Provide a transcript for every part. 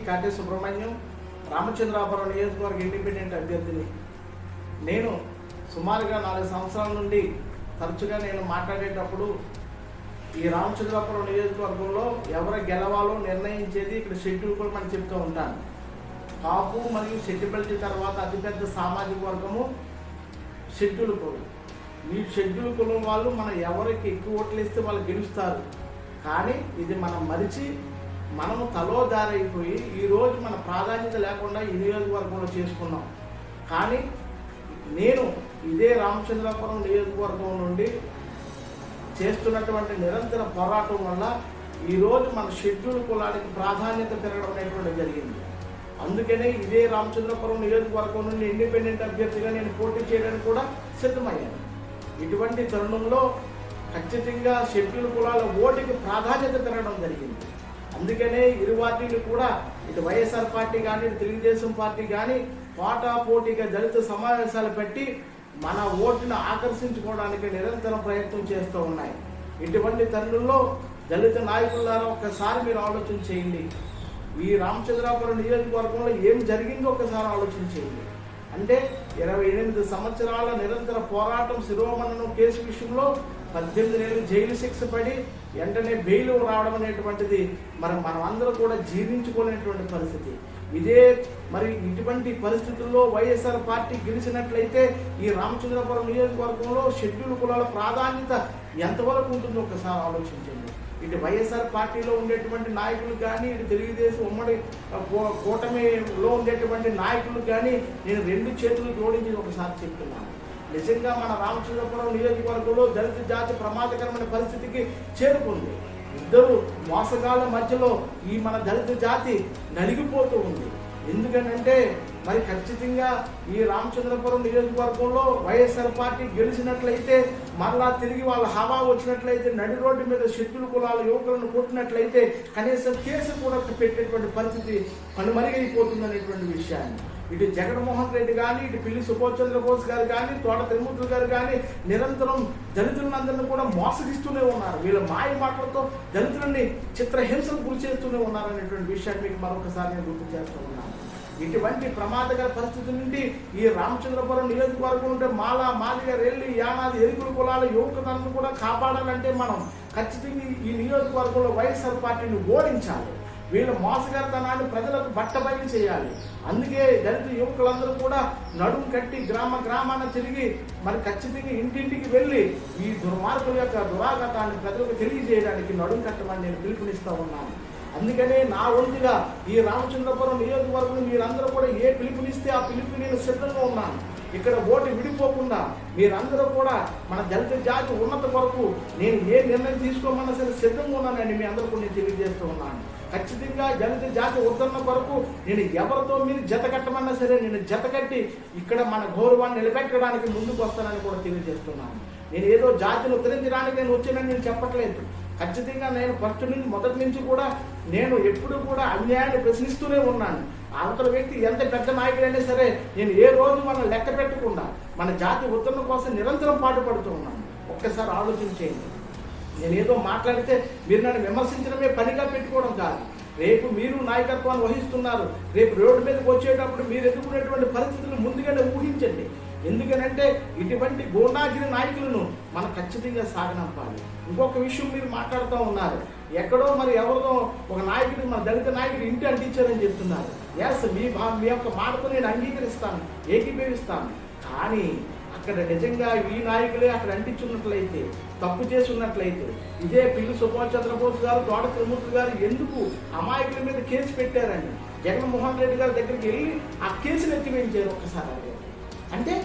కాటే సుబ్రహ్మణ్యం, రామచంద్రాపురం నియోజకవర్గ ఇండిపెండెంట్ అభ్యర్థిని. నేను సుమారుగా 4 సంవత్సరాల నుండి తరచుగా నేను మాట్లాడేటప్పుడు ఈ రామచంద్రాపురం నియోజకవర్గంలో ఎవరు గెలవాలో నిర్ణయించేది ఇక్కడ షెడ్యూల్ కులం అని చెప్తూ ఉంటాను. కాపు మరియు సెటిబిలిటీ తర్వాత అతిపెద్ద సామాజిక వర్గము షెడ్యూల్ కులం. ఈ షెడ్యూల్ కులం వాళ్ళు మనం ఎవరికి ఎక్కువ ఓట్లు ఇస్తే వాళ్ళు గెలుస్తారు. కానీ ఇది మనం మరిచి మనము తలోదారైపోయి ఈరోజు మన ప్రాధాన్యత లేకుండా ఈ నియోజకవర్గంలో చేసుకున్నాం. కానీ నేను ఇదే రామచంద్రాపురం నియోజకవర్గం నుండి చేస్తున్నటువంటి నిరంతర పోరాటం వల్ల ఈరోజు మన షెడ్యూల్ కులానికి ప్రాధాన్యత పెరగడం అనేటువంటి జరిగింది. అందుకనే ఇదే రామచంద్రపురం నియోజకవర్గం నుండి ఇండిపెండెంట్ అభ్యర్థిగా నేను పోటీ చేయడానికి కూడా సిద్ధమయ్యాను. ఇటువంటి తరుణంలో ఖచ్చితంగా షెడ్యూల్ కులాల ఓటుకి ప్రాధాన్యత పెరగడం జరిగింది. అందుకనే ఇరు పార్టీలు కూడా ఇటు వైఎస్ఆర్ పార్టీ కానీ ఇటు తెలుగుదేశం పార్టీ కానీ పోటాపోటీగా దళిత సమావేశాలు పెట్టి మన ఓటును ఆకర్షించుకోవడానికి నిరంతరం ప్రయత్నం చేస్తూ ఉన్నాయి. ఇటువంటి తరుణంలో దళిత నాయకులారా ఒక్కసారి మీరు ఆలోచన చేయండి. ఈ రామచంద్రాపురం నియోజకవర్గంలో ఏం జరిగిందో ఒకసారి ఆలోచన చేయండి. అంటే 28 సంవత్సరాల నిరంతర పోరాటం శిరోమణనం కేసు విషయంలో 18 ఏళ్ళు జైలు శిక్ష పడి వెంటనే బెయిల్ రావడం అనేటువంటిది మనం అందరూ కూడా జీర్ణించుకోలేనటువంటి పరిస్థితి. ఇదే మరి ఇటువంటి పరిస్థితుల్లో వైఎస్ఆర్ పార్టీ గెలిచినట్లయితే ఈ రామచంద్రపురం నియోజకవర్గంలో షెడ్యూల్ కులాల ప్రాధాన్యత ఎంతవరకు ఉంటుందో ఒకసారి ఆలోచించండి. ఇటు వైఎస్ఆర్ పార్టీలో ఉండేటువంటి నాయకులు కానీ ఇటు తెలుగుదేశం ఉమ్మడి కూటమిలో ఉండేటువంటి నాయకులు కానీ నేను 2 చేతులు జోడించి ఒకసారి చెప్తున్నాను. నిజంగా మన రామచంద్రపురం నియోజకవర్గంలో దళిత జాతి ప్రమాదకరమైన పరిస్థితికి చేరుకుంది. ఇద్దరు మోసగాళ్ళ మధ్యలో ఈ మన దళిత జాతి నలిగిపోతూ ఉంది. ఎందుకనంటే మరి ఖచ్చితంగా ఈ రామచంద్రపురం నియోజకవర్గంలో వైఎస్ఆర్ పార్టీ గెలిచినట్లయితే మరలా తిరిగి వాళ్ళ హవా వచ్చినట్లయితే నడి రోడ్డు మీద షెడ్యూల్ కులాల యువకులను కొట్టినట్లయితే కనీసం కేసు కూడా పెట్టేటువంటి పరిస్థితి కనుమరుగైపోతుంది అనేటువంటి విషయాన్ని ఇటు జగన్మోహన్ రెడ్డి కానీ ఇటు పిల్లి సుభాష్ చంద్రబోస్ గారు కానీ తోట తిరుమూర్తులు గారు కానీ నిరంతరం దళితులందరినీ కూడా మోసగిస్తూనే ఉన్నారు. వీళ్ళ మాయ మాటలతో దళితులని చిత్రహింసలు గురి చేస్తూనే ఉన్నారనేటువంటి విషయాన్ని మీకు మరొకసారి నేను గుర్తు చేస్తూ ఉన్నాను. ఇటువంటి ప్రమాదకర పరిస్థితి నుండి ఈ రామచంద్రపురం నియోజకవర్గం ఉంటే మాల మాదిగ రెల్లి యానాది ఎరుకుల కులాల యువకులను కూడా కాపాడాలంటే మనం ఖచ్చితంగా ఈ నియోజకవర్గంలో వైఎస్ఆర్ పార్టీని ఓడించాలి. వీళ్ళ మోసగారితనాన్ని ప్రజలకు బట్టబయలు చేయాలి. అందుకే దళిత యువకులందరూ కూడా నడుము కట్టి గ్రామాన తిరిగి మరి ఖచ్చితంగా ఇంటింటికి వెళ్ళి ఈ దుర్మార్గుల యొక్క దురాఘాతాన్ని ప్రజలకు తెలియజేయడానికి నడుము కట్టమని నేను పిలుపునిస్తూ ఉన్నాను. అందుకనే నా వంతుగా ఈ రామచంద్రపురం నియోజకవర్గం మీరందరూ కూడా ఏ పిలుపునిస్తే ఆ పిలుపు నేను సిద్ధంగా ఉన్నాను. ఇక్కడ ఓటు విడిపోకుండా మీరందరూ కూడా మన దళిత జాతి ఉన్నత కొరకు నేను ఏ నిర్ణయం తీసుకోమన్నా సరే సిద్ధంగా ఉన్నానని మీ అందరూ కూడా నేను తెలియజేస్తూ ఉన్నాను. ఖచ్చితంగా దళిత జాతి ఉద్ధరణ కొరకు నేను ఎవరితో మీరు జత కట్టమన్నా సరే నేను జత కట్టి ఇక్కడ మన గౌరవాన్ని నిలబెట్టడానికి ముందుకు వస్తానని కూడా తెలియజేస్తున్నాను. నేను ఏదో జాతిని ఉద్ధరించడానికి నేను వచ్చానని నేను చెప్పట్లేదు. ఖచ్చితంగా నేను మొదటి నుంచి కూడా నేను ఎప్పుడు కూడా అన్యాయాన్ని ప్రశ్నిస్తూనే ఉన్నాను. అవతల వ్యక్తి ఎంత పెద్ద నాయకుడైనా సరే నేను ఏ రోజు మనం లెక్క పెట్టకుండా మన జాతి ఉద్ధరణ కోసం నిరంతరం పాటుపడుతూ ఉన్నాను. ఒక్కసారి ఆలోచన చేయండి. నేను ఏదో మాట్లాడితే మీరు నన్ను విమర్శించడమే పనిగా పెట్టుకోవడం కాదు. రేపు మీరు నాయకత్వాన్ని వహిస్తున్నారు. రేపు రోడ్డు మీదకి వచ్చేటప్పుడు మీరు ఎదుర్కొనేటువంటి పరిస్థితులు ముందుగానే ఊహించండి. ఎందుకనంటే ఇటువంటి గూండాగిరి నాయకులను మనం ఖచ్చితంగా సాగనంపాలి. ఇంకొక విషయం మీరు మాట్లాడుతూ ఉన్నారు. ఎక్కడో మరి ఎవరిదో ఒక నాయకుడు మన దళిత నాయకుడు ఇంటి అంటించారని చెప్తున్నారు. ఎస్, మీ యొక్క మాటతో నేను అంగీకరిస్తాను, ఏకీభవిస్తాను. కానీ అక్కడ నిజంగా ఈ నాయకులే అక్కడ అంటించున్నట్లయితే, తప్పు చేసి ఉన్నట్లయితే ఇదే పిల్లి సుభాష్ చంద్రబోస్ గారు తోట తిరుమూర్తి గారు ఎందుకు అమాయకుల మీద కేసు పెట్టారని జగన్మోహన్ రెడ్డి గారి దగ్గరికి వెళ్ళి ఆ కేసును ఎత్తివేయించారు. ఒక్కసారి అంటే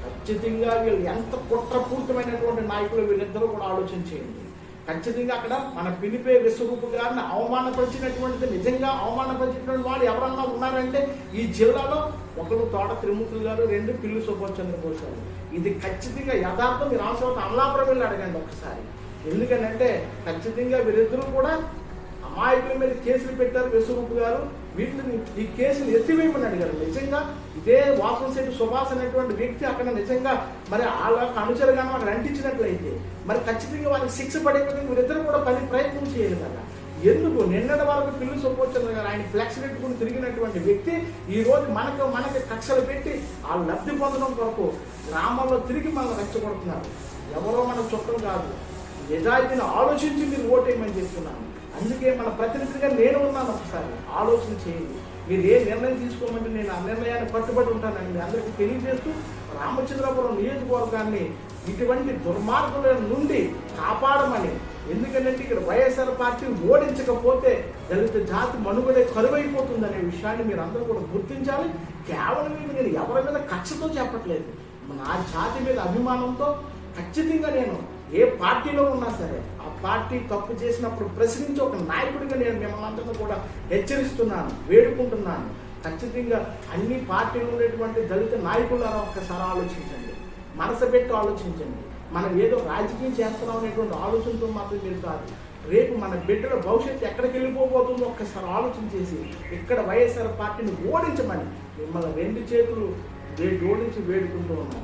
ఖచ్చితంగా వీళ్ళు ఎంత కుట్రపూరితమైనటువంటి నాయకులు వీళ్ళిద్దరూ కూడా ఆలోచన చేయండి. ఖచ్చితంగా అక్కడ మన పిలిపే విశ్వరూపు గారిని అవమానపరిచినటువంటిది నిజంగా అవమానపరిచినటువంటి వాళ్ళు ఎవరన్నా ఉన్నారంటే ఈ జిల్లాలో ఒకరు తోట తిరుమూర్తులు గారు, 2 పిల్లి సుభాష్ చంద్రబోస్ గారు. ఇది ఖచ్చితంగా యథార్థం. మీరు అవసరం అమలాపురం వెళ్ళి అడగండి ఒకసారి. ఎందుకంటే ఖచ్చితంగా వీరిద్దరూ కూడా అమాయకుల మీద కేసులు పెట్టారు. విశ్వరూపు గారు వీటిని ఈ కేసులు ఎత్తివేయమని అడిగారు. నిజంగా ఇదే వాసంశెట్టి సుభాష్ అనేటువంటి వ్యక్తి అక్కడ నిజంగా మరి వాళ్ళ అనుచరుగాను అక్కడ అంటించినట్లయితే మరి ఖచ్చితంగా వాళ్ళకి శిక్ష పడే విధంగా వీరిద్దరు కూడా ప్రయత్నం చేయాలి కదా. ఎందుకు నిన్నటి వరకు పిల్లి సుబ్బోచంద్ర గారు ఆయన ఫ్లెక్స్ పెట్టుకుని తిరిగినటువంటి వ్యక్తి ఈ రోజు మనకి కక్షలు పెట్టి ఆ లబ్ధి పొందడం కొరకు గ్రామాల్లో తిరిగి మనం రెచ్చగొడుతున్నారు. ఎవరో మన చుట్టం కాదు, నిజాయితీని ఆలోచించి మీరు ఓటేయమని చెప్తున్నాను. అందుకే మన ప్రతినిధిగా నేను ఉన్నాను. ఒకసారి ఆలోచన చేయండి. మీరు ఏ నిర్ణయం తీసుకోమంటే నేను ఆ నిర్ణయాన్ని కట్టుబడి ఉంటానని మీ అందరికీ తెలియజేస్తూ రామచంద్రపురం నియోజకవర్గాన్ని ఇటువంటి దుర్మార్గుల నుండి కాపాడమని, ఎందుకంటే ఇక్కడ వైఎస్ఆర్ పార్టీ ఓడించకపోతే దళిత జాతి మనుగడే కరువైపోతుందనే విషయాన్ని మీరు అందరూ కూడా గుర్తించాలి. కేవలం ఇది నేను ఎవరి మీద కక్షతో చెప్పట్లేదు, నా జాతి మీద అభిమానంతో ఖచ్చితంగా నేను ఏ పార్టీలో ఉన్నా సరే ఆ పార్టీ తప్పు చేసినప్పుడు ప్రశ్నించి ఒక నాయకుడిగా నేను మిమ్మల్ని అందరినీ కూడా హెచ్చరిస్తున్నాను, వేడుకుంటున్నాను. ఖచ్చితంగా అన్ని పార్టీలు ఉండేటువంటి దళిత నాయకులను ఒక్కసారి ఆలోచించండి, మనసు పెట్టి ఆలోచించండి. మనం ఏదో రాజకీయం చేస్తున్నాం అనేటువంటి ఆలోచనతో మాత్రం మీరు కాదు. రేపు మన బిడ్డల భవిష్యత్తు ఎక్కడికి వెళ్ళిపోబోతుందో ఒక్కసారి ఆలోచన చేసి ఇక్కడ వైఎస్ఆర్ పార్టీని ఓడించమని మిమ్మల్ని రెండు చేతులు జోడించి వేడుకుంటూ ఉన్నాం.